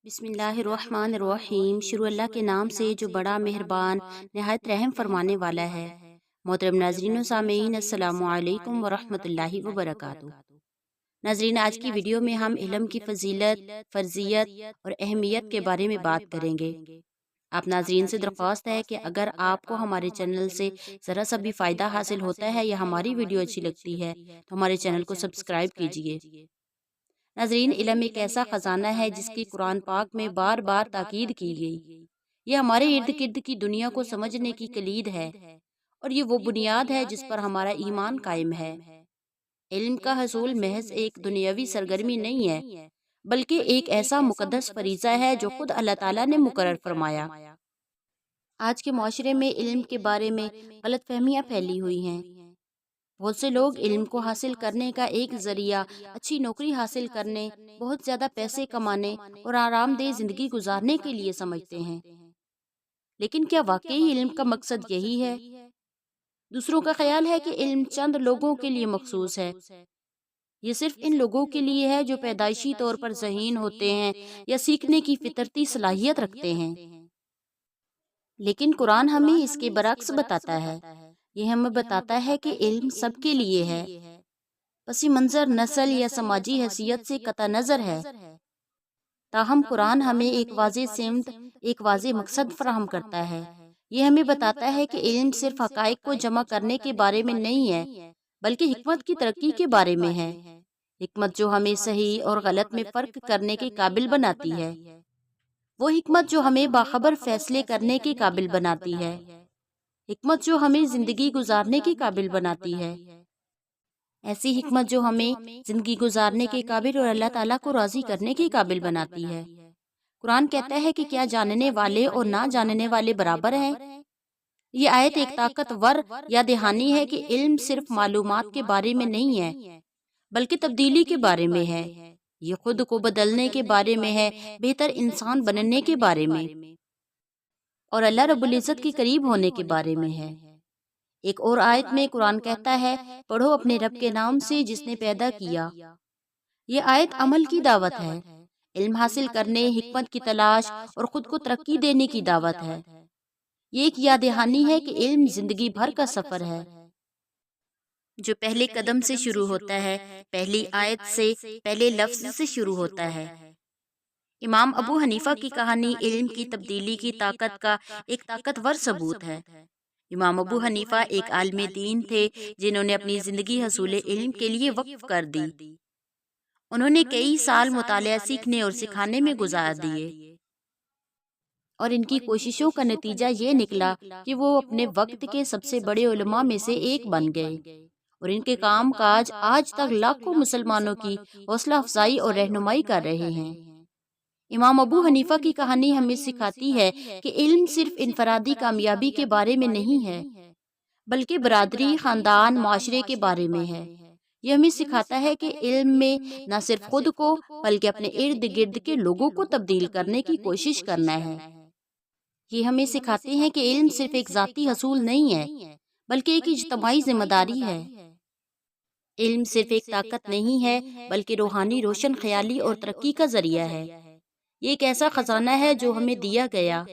بسم اللہ الرحمن الرحیم۔ شروع اللہ کے نام سے جو بڑا مہربان نہایت رحم فرمانے والا ہے۔ محترم ناظرین و سامعین، السلام علیکم ورحمۃ اللہ وبرکاتہ۔ ناظرین، آج کی ویڈیو میں ہم علم کی فضیلت، فرضیت اور اہمیت کے بارے میں بات کریں گے۔ آپ ناظرین سے درخواست ہے کہ اگر آپ کو ہمارے چینل سے ذرا سا بھی فائدہ حاصل ہوتا ہے یا ہماری ویڈیو اچھی لگتی ہے تو ہمارے چینل کو سبسکرائب کیجیے۔ ناظرین، علم ایک ایسا خزانہ ہے جس کی قرآن پاک میں بار بار تاکید کی گئی۔ یہ ہمارے ارد گرد کی دنیا کو سمجھنے کی کلید ہے اور یہ وہ بنیاد ہے جس پر ہمارا ایمان قائم ہے۔ علم کا حصول محض ایک دنیاوی سرگرمی نہیں ہے، بلکہ ایک ایسا مقدس فریضہ ہے جو خود اللہ تعالیٰ نے مقرر فرمایا۔ آج کے معاشرے میں علم کے بارے میں غلط فہمیاں پھیلی ہوئی ہیں۔ بہت سے لوگ علم کو حاصل کرنے کا ایک ذریعہ اچھی نوکری حاصل کرنے، بہت زیادہ پیسے کمانے اور آرام دہ زندگی گزارنے کے لیے سمجھتے ہیں۔ لیکن کیا واقعی علم کا مقصد یہی ہے؟ دوسروں کا خیال ہے کہ علم چند لوگوں کے لیے مخصوص ہے۔ یہ صرف ان لوگوں کے لیے ہے جو پیدائشی طور پر ذہین ہوتے ہیں یا سیکھنے کی فطرتی صلاحیت رکھتے ہیں۔ لیکن قرآن ہمیں اس کے برعکس بتاتا ہے۔ یہ ہمیں بتاتا ہے کہ علم سب کے لیے ہے، پس منظر نسل یا سماجی حیثیت سے قطع نظر ہے۔ تاہم قرآن ہمیں ایک واضح سمت، ایک واضح مقصد فراہم کرتا ہے۔ یہ ہمیں بتاتا ہے کہ علم صرف حقائق کو جمع کرنے کے بارے میں نہیں ہے، بلکہ حکمت کی ترقی کے بارے میں ہے۔ حکمت جو ہمیں صحیح اور غلط میں فرق کرنے کے قابل بناتی ہے، وہ حکمت جو ہمیں باخبر فیصلے کرنے کے قابل بناتی ہے، حکمت جو ہمیں زندگی گزارنے کے قابل بناتی ہے، ایسی حکمت جو ہمیں زندگی گزارنے کے قابل اور اللہ تعالیٰ کو راضی کرنے کے قابل بناتی ہے۔ قرآن کہتا ہے کہ کیا جاننے والے اور نہ جاننے والے برابر ہیں؟ یہ آیت ایک طاقتور یاد دہانی ہے کہ علم صرف معلومات کے بارے میں نہیں ہے، بلکہ تبدیلی کے بارے میں ہے۔ یہ خود کو بدلنے کے بارے میں ہے، بہتر انسان بننے کے بارے میں، اور اللہ رب العزت کے قریب ہونے کے بارے میں ہے۔ ایک اور آیت میں قرآن کہتا ہے، پڑھو اپنے رب کے نام سے جس نے پیدا کیا۔ یہ آیت عمل کی دعوت ہے، علم حاصل کرنے، حکمت کی تلاش اور خود کو ترقی دینے کی دعوت ہے۔ یہ ایک یاد دہانی ہے کہ علم زندگی بھر کا سفر ہے، جو پہلے قدم سے شروع ہوتا ہے، پہلی آیت سے، پہلے لفظ سے شروع ہوتا ہے۔ امام ابو حنیفہ کی کہانی علم کی تبدیلی کی طاقت کا ایک طاقتور ثبوت ہے۔ امام ابو حنیفہ ایک عالم دین تھے جنہوں نے اپنی زندگی حصول علم کے لیے وقف کر دی۔ انہوں نے کئی سال مطالعہ سیکھنے اور سکھانے میں گزار دیے، اور ان کی کوششوں کا نتیجہ یہ نکلا کہ وہ اپنے وقت کے سب سے بڑے علماء میں سے ایک بن گئے، اور ان کے کام کاج آج تک لاکھوں مسلمانوں کی حوصلہ افزائی اور رہنمائی کر رہے ہیں۔ امام ابو حنیفہ کی کہانی ہمیں سکھاتی ہے کہ علم صرف انفرادی کامیابی کے بارے میں نہیں ہے، بلکہ برادری، خاندان، معاشرے کے بارے میں ہے۔ یہ ہمیں سکھاتا ہے کہ علم میں نہ صرف خود کو بلکہ اپنے ارد گرد کے لوگوں کو تبدیل کرنے کی کوشش کرنا ہے۔ یہ ہمیں سکھاتے ہیں کہ علم صرف ایک ذاتی حصول نہیں ہے، بلکہ ایک اجتماعی ذمہ داری ہے۔ علم صرف ایک طاقت نہیں ہے، بلکہ روحانی روشن خیالی اور ترقی کا ذریعہ ہے۔ یہ ایک ایسا خزانہ ہے جو ہمیں دیا گیا،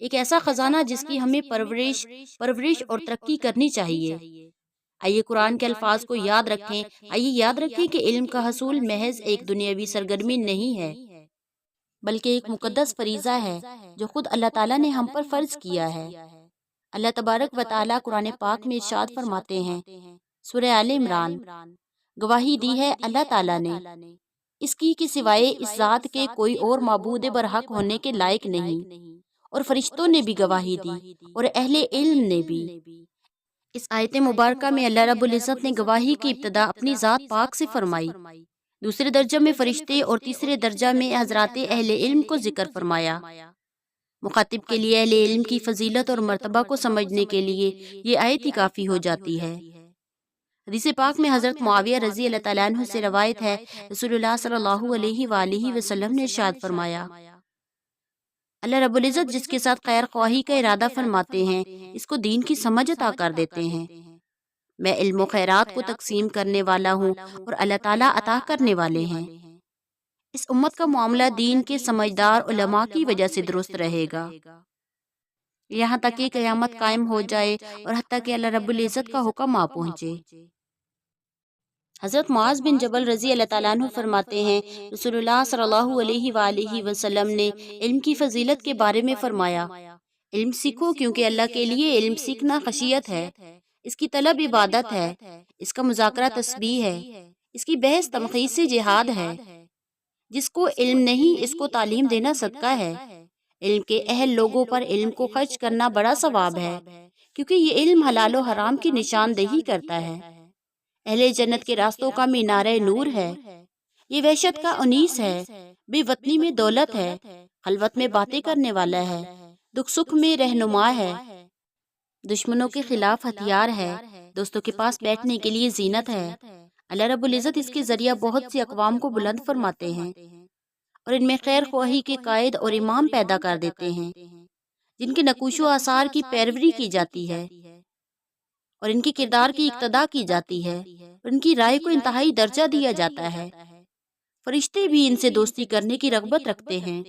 ایک ایسا خزانہ جس کی ہمیں پرورش اور ترقی کرنی چاہیے۔ آئیے قرآن کے الفاظ کو یاد رکھیں، آئیے یاد رکھیں کہ علم کا حصول محض ایک دنیاوی سرگرمی نہیں ہے، بلکہ ایک مقدس فریضہ ہے جو خود اللہ تعالیٰ نے ہم پر فرض کیا ہے۔ اللہ تبارک و تعالیٰ قرآن پاک میں ارشاد فرماتے ہیں، سورہ آل عمران، گواہی دی ہے اللہ تعالیٰ نے اس کی کہ سوائے اس ذات کے کوئی اور معبود برحق ہونے کے لائق نہیں، اور فرشتوں نے بھی گواہی دی اور اہل علم نے بھی۔ اس آیت مبارکہ میں اللہ رب العزت نے گواہی کی ابتدا اپنی ذات پاک سے فرمائی، دوسرے درجہ میں فرشتے اور تیسرے درجہ میں حضرات اہل علم کو ذکر فرمایا۔ مخاطب کے لیے اہل علم کی فضیلت اور مرتبہ کو سمجھنے کے لیے یہ آیت ہی کافی ہو جاتی ہے۔ حدیث پاک میں حضرت معاویہ رضی اللہ تعالیٰ عنہ سے روایت ہے، رسول اللہ صلی اللہ علیہ وآلہ وسلم نے ارشاد فرمایا، اللہ رب العزت جس کے ساتھ خیر خواہی کا ارادہ فرماتے ہیں اس کو دین کی سمجھ عطا کر دیتے ہیں۔ میں علم و خیرات کو تقسیم کرنے والا ہوں اور اللہ تعالیٰ عطا کرنے والے ہیں۔ اس امت کا معاملہ دین کے سمجھدار علماء کی وجہ سے درست رہے گا، یہاں تک کہ قیامت قائم ہو جائے اور حتیٰ کہ اللہ رب العزت کا حکم آ پہنچے۔ حضرت معاذ بن جبل رضی اللہ تعالیٰ عنہ فرماتے ہیں، رسول اللہ صلی اللہ علیہ وآلہ وسلم نے علم کی فضیلت کے بارے میں فرمایا، علم سیکھو کیونکہ اللہ کے لیے علم سیکھنا خشیت ہے، اس کی طلب عبادت ہے، اس کا مذاکرہ تسبیح ہے، اس کی بحث تمخیص سے جہاد ہے، جس کو علم نہیں اس کو تعلیم دینا صدقہ ہے، علم کے اہل لوگوں پر علم کو خرچ کرنا بڑا ثواب ہے، کیونکہ یہ علم حلال و حرام کی نشاندہی کرتا ہے، اہل جنت کے راستوں کا مینارہ نور ہے، یہ وحشت کا انیس ہے، بے وطنی میں دولت ہے، خلوت میں باتیں کرنے والا ہے، دکھ سکھ میں رہنما ہے، دشمنوں کے خلاف ہتھیار ہے، دوستوں کے پاس بیٹھنے کے لیے زینت ہے۔ اللہ رب العزت اس کے ذریعہ بہت سی اقوام کو بلند فرماتے ہیں اور ان میں خیر خواہی کے قائد اور امام پیدا کر دیتے ہیں، جن کے نقوش و آثار کی پیروی کی جاتی ہے اور ان کے کردار کی اقتدا کی جاتی ہے اور ان کی رائے کو انتہائی درجہ دیا جاتا ہے۔ فرشتے بھی ان سے دوستی کرنے کی رغبت رکھتے ہیں،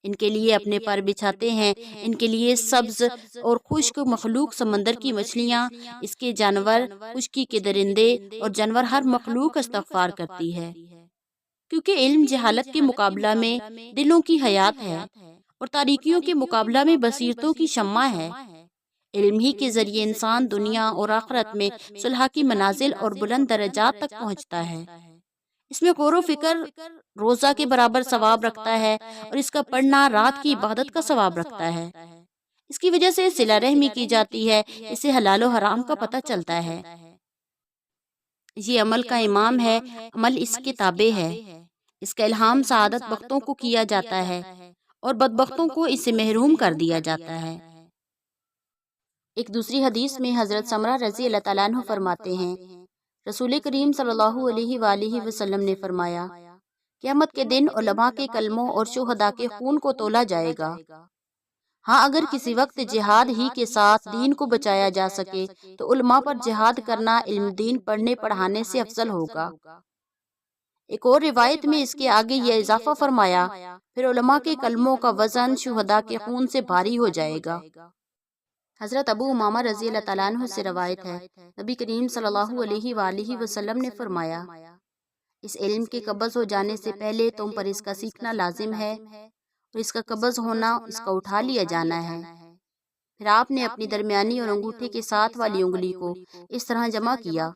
ان کے لیے اپنے پر بچھاتے ہیں، ان کے لیے سبز اور خشک مخلوق سمندر کی مچھلیاں، اس کے جانور، خشکی کے درندے اور جانور، ہر مخلوق استغفار کرتی ہے، کیونکہ علم جہالت کے مقابلہ میں دلوں کی حیات ہے اور تاریکیوں کے مقابلہ میں بصیرتوں کی شمع ہے۔ علم ہی کے ذریعے انسان دنیا اور آخرت میں صلح کی منازل اور بلند درجات تک پہنچتا ہے۔ اس میں غور و فکر روزہ کے برابر ثواب رکھتا ہے اور اس کا پڑھنا رات کی عبادت کا ثواب رکھتا ہے۔ اس کی وجہ سے صلہ رحمی کی جاتی ہے، اسے حلال و حرام کا پتہ چلتا ہے۔ یہ عمل کا امام ہے، عمل اس کے تابع ہے، اس کا الہام سعادت بختوں کو کیا جاتا ہے اور بدبختوں کو اس سے محروم کر دیا جاتا ہے۔ ایک دوسری حدیث میں حضرت سمرہ رضی اللہ تعالیٰ عنہ فرماتے ہیں، رسول کریم صلی اللہ علیہ وآلہ وسلم نے فرمایا، قیامت کے دن علماء کے کلموں اور شہداء کے خون کو تولا جائے گا۔ ہاں، اگر کسی وقت جہاد ہی کے ساتھ دین کو بچایا جا سکے تو علماء پر جہاد کرنا علم دین پڑھنے پڑھانے سے افضل ہوگا۔ ایک اور روایت میں اس کے آگے یہ اضافہ فرمایا، پھر علماء کے کلموں کا وزن شہداء کے خون سے بھاری ہو جائے گا۔ حضرت ابو امامہ رضی اللہ تعالیٰ عنہ سے روایت ہے، نبی کریم صلی اللہ علیہ وآلہ وسلم نے فرمایا، اس علم کے قبض ہو جانے سے پہلے تم پر اس کا سیکھنا لازم ہے اور اس کا قبض ہونا اس کا اٹھا لیا جانا ہے۔ پھر آپ نے اپنی درمیانی اور انگوٹھے کے ساتھ والی انگلی کو اس طرح جمع کیا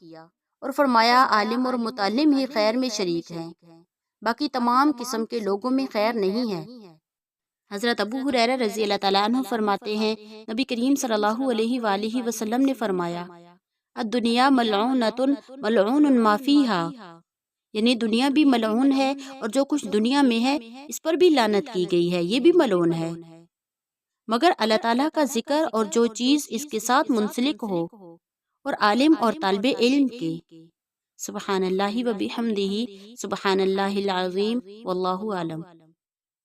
اور فرمایا، عالم اور متعلم ہی خیر میں شریک ہیں، باقی تمام قسم کے لوگوں میں خیر نہیں ہے۔ حضرت ابو ہریرہ رضی اللہ تعالیٰ عنہ فرماتے ہیں، نبی کریم صلی اللہ علیہ وآلہ وسلم نے فرمایا، الدنیا ملعونۃ ملعون ما فیہا، یعنی دنیا بھی ملعون ہے اور جو کچھ دنیا میں ہے اس پر بھی لعنت کی گئی ہے، یہ بھی ملعون ہے، مگر اللہ تعالیٰ کا ذکر اور جو چیز اس کے ساتھ منسلک ہو، اور عالم اور طالب علم کے۔ سبحان اللہ و بحمدہ، سبحان اللہ العظیم، واللہ اعلم۔